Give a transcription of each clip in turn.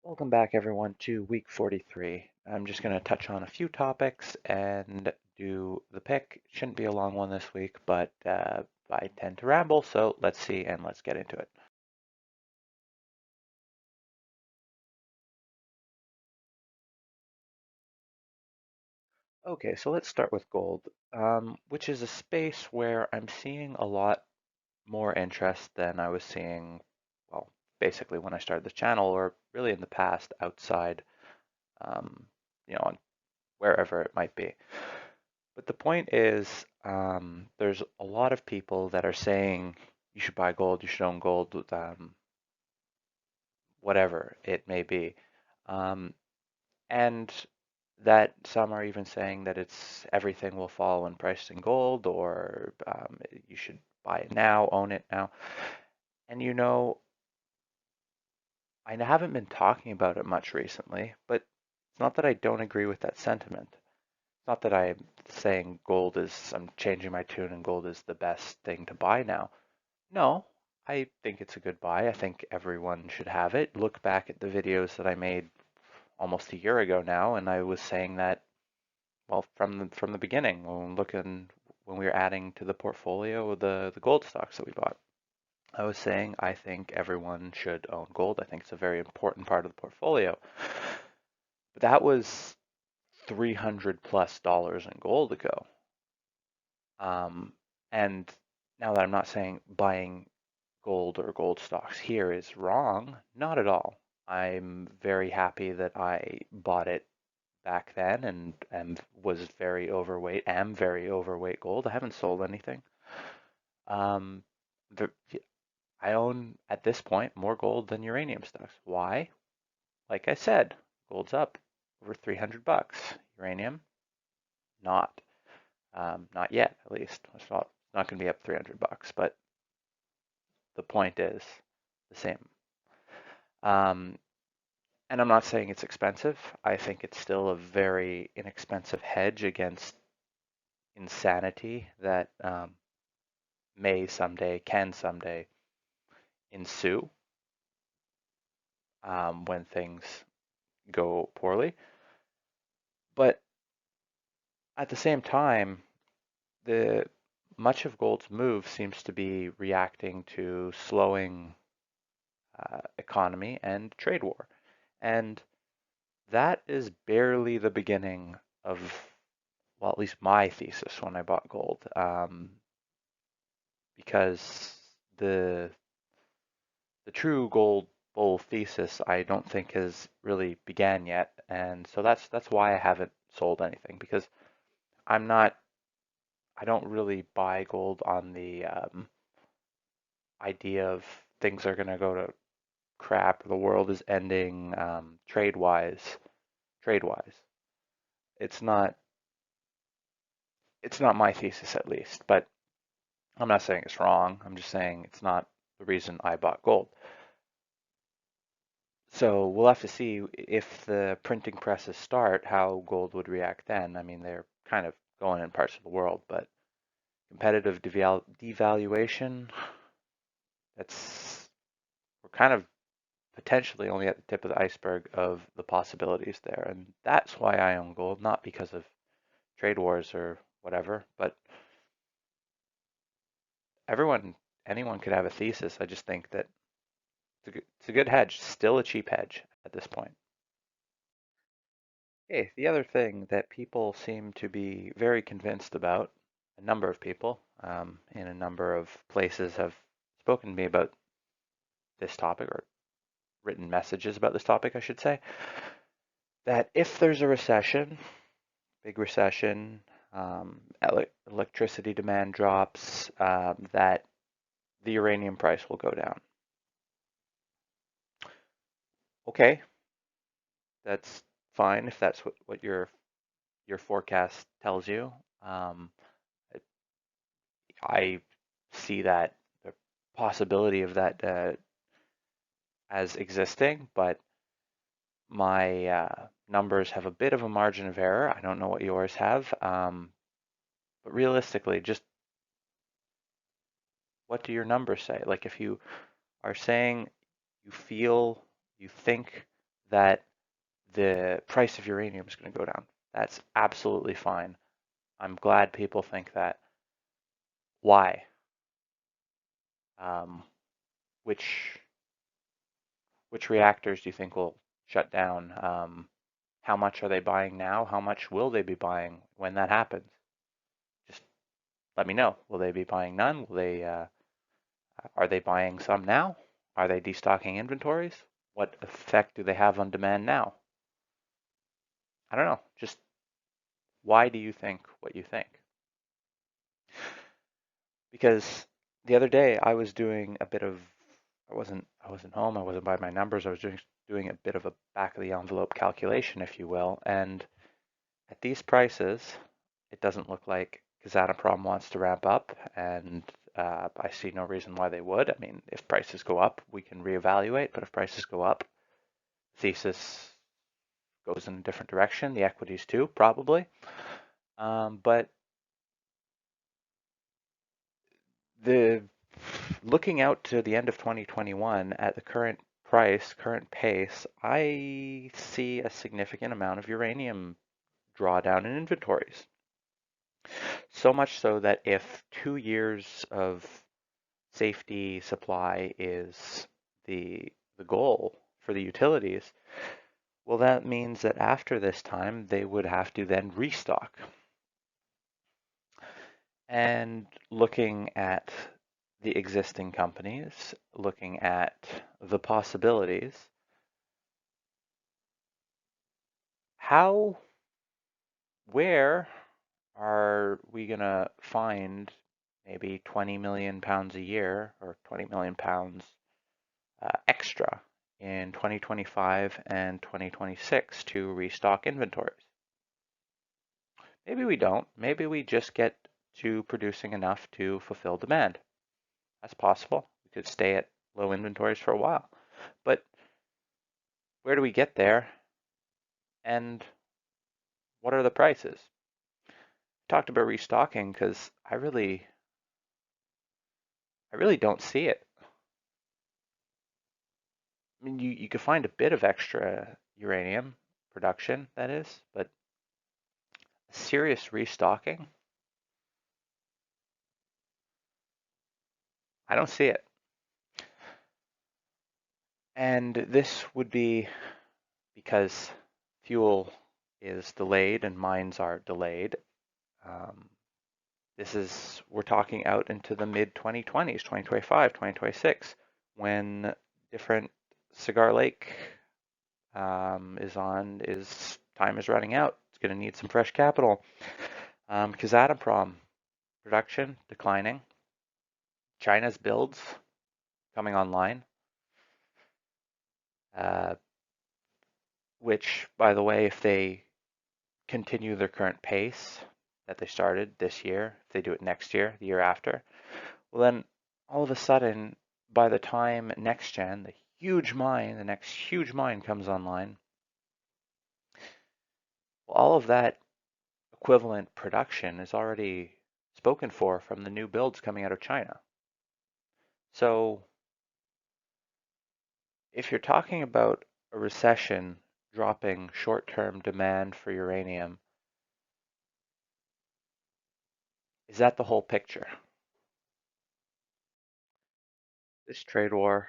Welcome back, everyone, to week 43. I'm just going to touch on a few topics and do the pick. Shouldn't be a long one this week, but I tend to ramble, so let's see and let's get into it. Okay, so let's start with gold, which is a space where I'm seeing a lot more interest than I was seeing, well, basically when I started the channel or really in the past outside, um, on wherever it might be. But the point is, there's a lot of people that are saying you should buy gold, you should own gold, whatever it may be. Um, and that some are even saying that it's everything will fall in price in gold, or you should buy it now, own it now. And I haven't been talking about it much recently, but it's not that I don't agree with that sentiment. It's not that I'm saying I'm changing my tune and gold is the best thing to buy now. No, I think it's a good buy. I think everyone should have it. Look back at the videos that I made almost a year ago now, and I was saying that, well, from the beginning, when we were adding to the portfolio the gold stocks that we bought. I was saying I think everyone should own gold. I think it's a very important part of the portfolio. But that was $300+ in gold ago. And now that I'm not saying buying gold or gold stocks here is wrong. Not at all. I'm very happy that I bought it back then and was very overweight, am very overweight gold. I haven't sold anything. Um, the, I own at this point more gold than uranium stocks. Why? Like I said, gold's up over $300. Uranium, not. Not yet, at least. It's not going to be up $300, but the point is the same. Um, And I'm not saying it's expensive. I think it's still a very inexpensive hedge against insanity that can someday ensue when things go poorly. But at the same time, the much of gold's move seems to be reacting to slowing economy and trade war. And that is barely the beginning of, well, at least my thesis when I bought gold. Because the the true gold bull thesis I don't think has really began yet, and so that's why I haven't sold anything because I'm not I don't really buy gold on the idea of things are going to go to crap, the world is ending trade wise. It's not it's not my thesis at least, but I'm not saying it's wrong. I'm just saying it's not the reason I bought gold. So we'll have to see if the printing presses start, how gold would react then. I mean, they're kind of going in parts of the world, but competitive devaluation, we're kind of potentially only at the tip of the iceberg of the possibilities there. And that's why I own gold, not because of trade wars or whatever, but anyone could have a thesis. I just think that it's a good hedge, still a cheap hedge at this point. Okay, the other thing that people seem to be very convinced about, a number of people in a number of places have spoken to me about this topic or written messages about this topic, I should say, that if there's a recession, big recession, electricity demand drops, that the uranium price will go down. Okay, that's fine if that's what your forecast tells you. Um, I see that the possibility of that as existing, but my numbers have a bit of a margin of error. I don't know what yours have, but realistically, just what do your numbers say? Like if you are saying you think that the price of uranium is going to go down. That's absolutely fine. I'm glad people think that. Why? Um, which which reactors do you think will shut down? How much are they buying now? How much will they be buying when that happens? Just let me know. Will they be buying none? Will they? Are they buying some now? Are they destocking inventories? What effect do they have on demand now? I don't know. Just why do you think what you think? Because the other day I was doing a bit of I wasn't home, I wasn't by my numbers, I was doing a bit of a back of the envelope calculation, if you will, and at these prices, it doesn't look like Kazatomprom wants to ramp up, and I see no reason why they would. I mean, if prices go up, we can reevaluate, but if prices go up, thesis goes in a different direction, the equities too, probably. But the looking out to the end of 2021 at the current price, current pace, I see a significant amount of uranium drawdown in inventories. So much so that if 2 years of safety supply is the goal for the utilities, well, that means that after this time, they would have to then restock. And looking at the existing companies, looking at the possibilities, where are we going to find maybe 20 million pounds a year or 20 million pounds extra in 2025 and 2026 to restock inventories? Maybe we don't. Maybe we just get to producing enough to fulfill demand. That's possible. We could stay at low inventories for a while. But where do we get there? And what are the prices? Talked about restocking because I really don't see it. I mean, you could find a bit of extra uranium production, that is, but serious restocking, I don't see it. And this would be because fuel is delayed and mines are delayed. We're talking out into the mid 2020s, 2025, 2026, when different Cigar Lake time is running out. It's going to need some fresh capital. Kazatomprom production declining. China's builds coming online, which, by the way, if they continue their current pace that they started this year, if they do it next year, the year after, well then all of a sudden, by the time next gen, the next huge mine comes online, well, all of that equivalent production is already spoken for from the new builds coming out of China. So if you're talking about a recession dropping short-term demand for uranium, is that the whole picture? This trade war,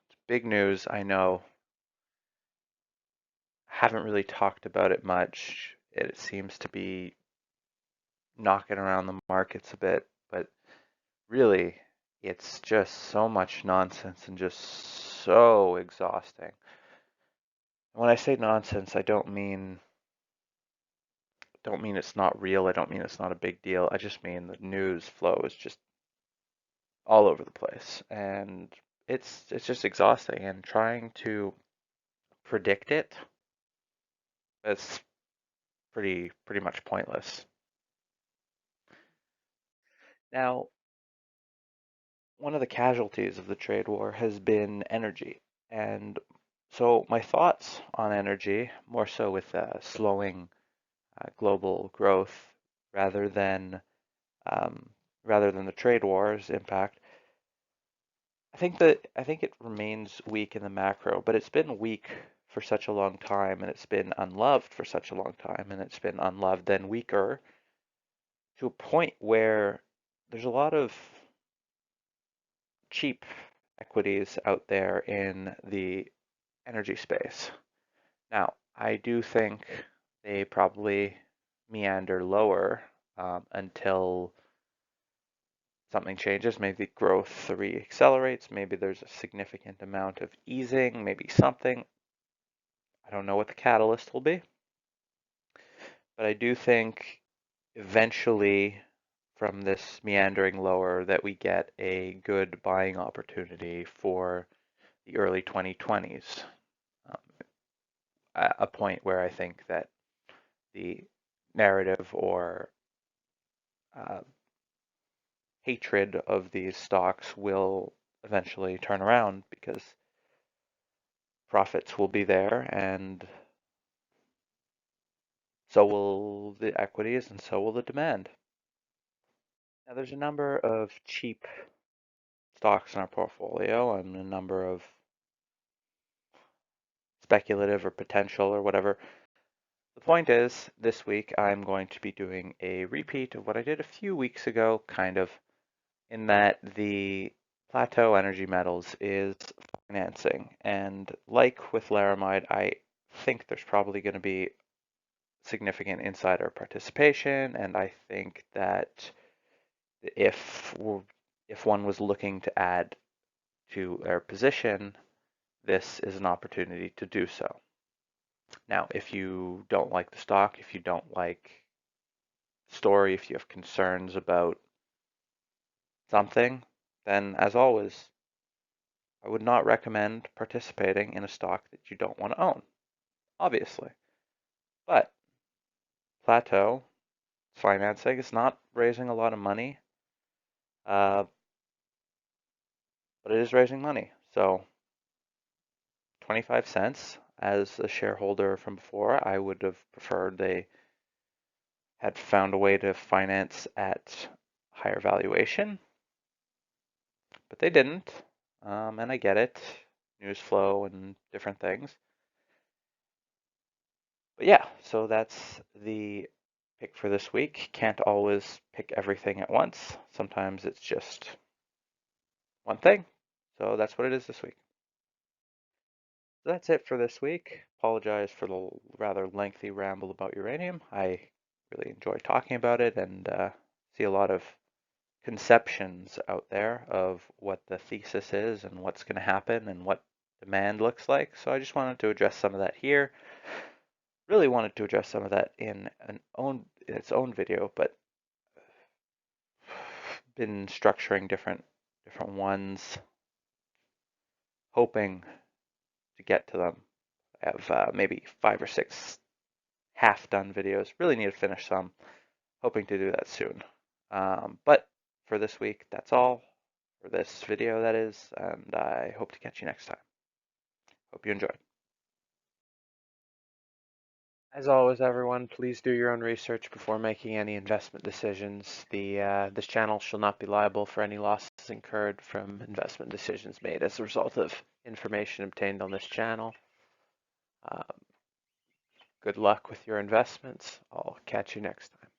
it's big news, I know. Haven't really talked about it much. It seems to be knocking around the markets a bit, but really, it's just so much nonsense and just so exhausting. When I say nonsense, I don't mean it's not real. I don't mean it's not a big deal. I just mean the news flow is just all over the place, and it's just exhausting. And trying to predict it, it's pretty much pointless. Now, one of the casualties of the trade war has been energy, and so my thoughts on energy, more so with slowing global growth rather than um, rather than the trade war's impact, I think it remains weak in the macro, but it's been weak for such a long time, and it's been unloved for such a long time, and it's been unloved then weaker to a point where there's a lot of cheap equities out there in the energy space. Now, I do think they probably meander lower until something changes. Maybe growth reaccelerates. Maybe there's a significant amount of easing. Maybe something. I don't know what the catalyst will be. But I do think eventually from this meandering lower that we get a good buying opportunity for the early 2020s. Um, a point where I think that the narrative or uh, hatred of these stocks will eventually turn around because profits will be there and so will the equities and so will the demand. Now, there's a number of cheap stocks in our portfolio and a number of speculative or potential or whatever. The point is, this week I'm going to be doing a repeat of what I did a few weeks ago, kind of, in that the plateau energy metals is financing. And like with Laramide, I think there's probably going to be significant insider participation, and I think that if if one was looking to add to their position, this is an opportunity to do so. Now, if you don't like the stock, if you don't like the story, if you have concerns about something, then as always, I would not recommend participating in a stock that you don't want to own, obviously. But Plateau financing is not raising a lot of money, uh, but it is raising money. So 25 cents as a shareholder from before, I would have preferred they had found a way to finance at higher valuation, but they didn't. And I get it, news flow and different things. But yeah, so that's the pick for this week. Can't always pick everything at once. Sometimes it's just one thing. So that's what it is this week. So that's it for this week. Apologize for the rather lengthy ramble about uranium. I really enjoy talking about it and see a lot of conceptions out there of what the thesis is and what's going to happen and what demand looks like. So I just wanted to address some of that here. Really wanted to address some of that in its own video, but been structuring different ones, hoping to get to them. I have maybe 5 or 6 half-done videos. Really need to finish some. Hoping to do that soon. But for this week, that's all for this video, that is, and I hope to catch you next time. Hope you enjoyed. As always, everyone, please do your own research before making any investment decisions. This channel shall not be liable for any losses incurred from investment decisions made as a result of information obtained on this channel. Good luck with your investments. I'll catch you next time.